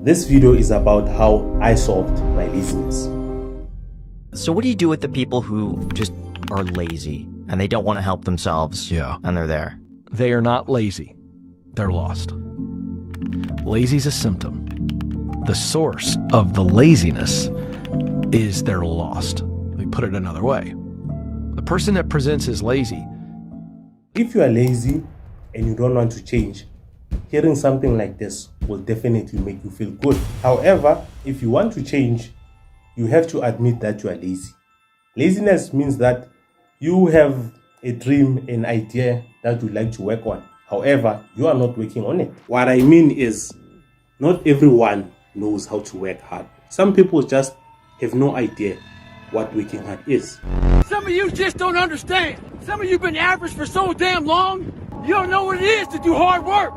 This video is about how I solved my laziness. So what do you do with the people who just are lazy and they don't want to help themselves? Yeah. And they're there. They are not lazy. They're lost. Lazy's a symptom. The source of the laziness is they're lost. Let me put it another way. The person that presents as lazy. If you are lazy and you don't want to change, hearing something like this will definitely make you feel good. However, if you want to change, you have to admit that you are lazy. Laziness means that you have a dream, an idea that you'd like to work on. However, you are not working on it. What I mean is, not everyone knows how to work hard. Some people just have no idea what working hard is. Some of you just don't understand. Some of you been average for so damn long, you don't know what it is to do hard work.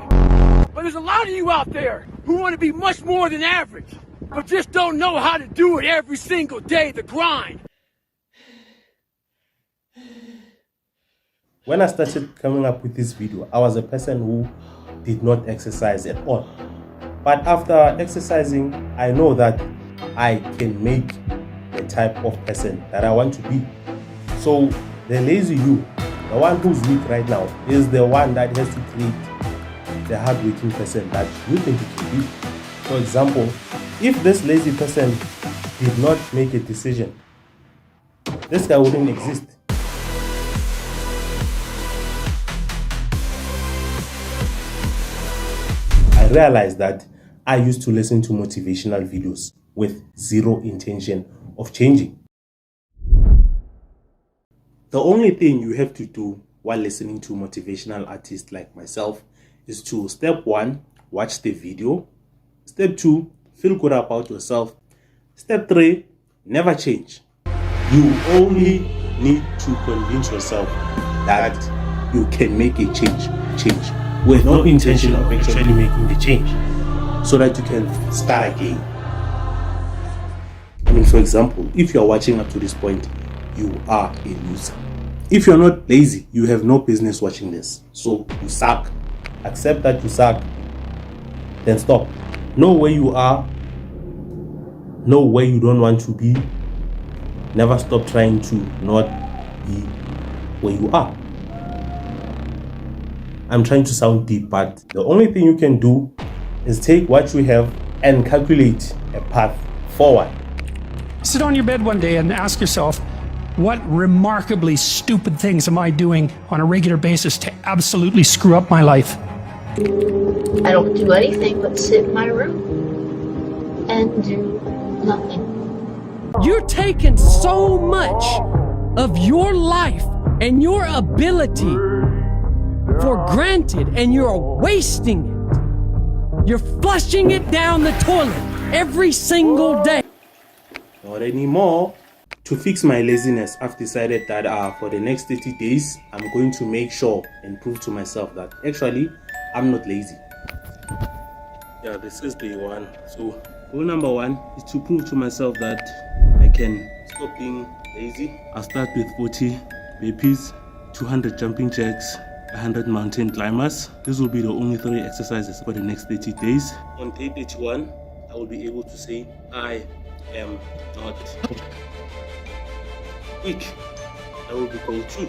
But there's a lot of you out there who want to be much more than average, but just don't know how to do it every single day, the grind. When I started coming up with this video, I was a person who did not exercise at all. But after exercising, I know that I can make the type of person that I want to be. So the lazy you, the one who's weak right now, is the one that has to create the hardworking person that you think you can be. For example, if this lazy person did not make a decision, this guy wouldn't exist. I realized that I used to listen to motivational videos with zero intention of changing. The only thing you have to do while listening to motivational artists like myself is to, step 1, watch the video. Step 2, feel good about yourself. Step 3, never change. You only need to convince yourself that you can make a change with no intention of actually making the change, so that you can start again. I mean, for example, if you are watching up to this point, you are a loser. If you're not lazy, you have no business watching this. So you suck. Accept that you suck. Then stop. Know where you are. Know where you don't want to be. Never stop trying to not be where you are. I'm trying to sound deep, but the only thing you can do is take what you have and calculate a path forward. Sit on your bed one day and ask yourself, what remarkably stupid things am I doing on a regular basis to absolutely screw up my life? I don't do anything but sit in my room and do nothing. You're taking so much of your life and your ability for granted, and you're wasting it. You're flushing it down the toilet every single day. Not anymore. To fix my laziness, I've decided that for the next 30 days, I'm going to make sure and prove to myself that actually I'm not lazy. Yeah, this is day 1. So goal number 1 is to prove to myself that I can stop being lazy. I'll start with 40 burpees, 200 jumping jacks, 100 mountain climbers. This will be the only 3 exercises for the next 30 days. On day 81, I will be able to say I am not weak. That will be goal 2.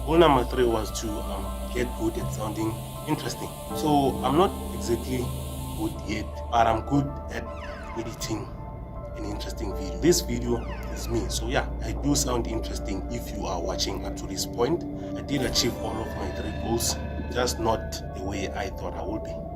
Goal number 3 was to get good at sounding interesting. So I'm not exactly good yet, but I'm good at editing an interesting video. This video is me, so yeah, I do sound interesting if you are watching up to this point. I did achieve all of my 3 goals, just not the way I thought I would be.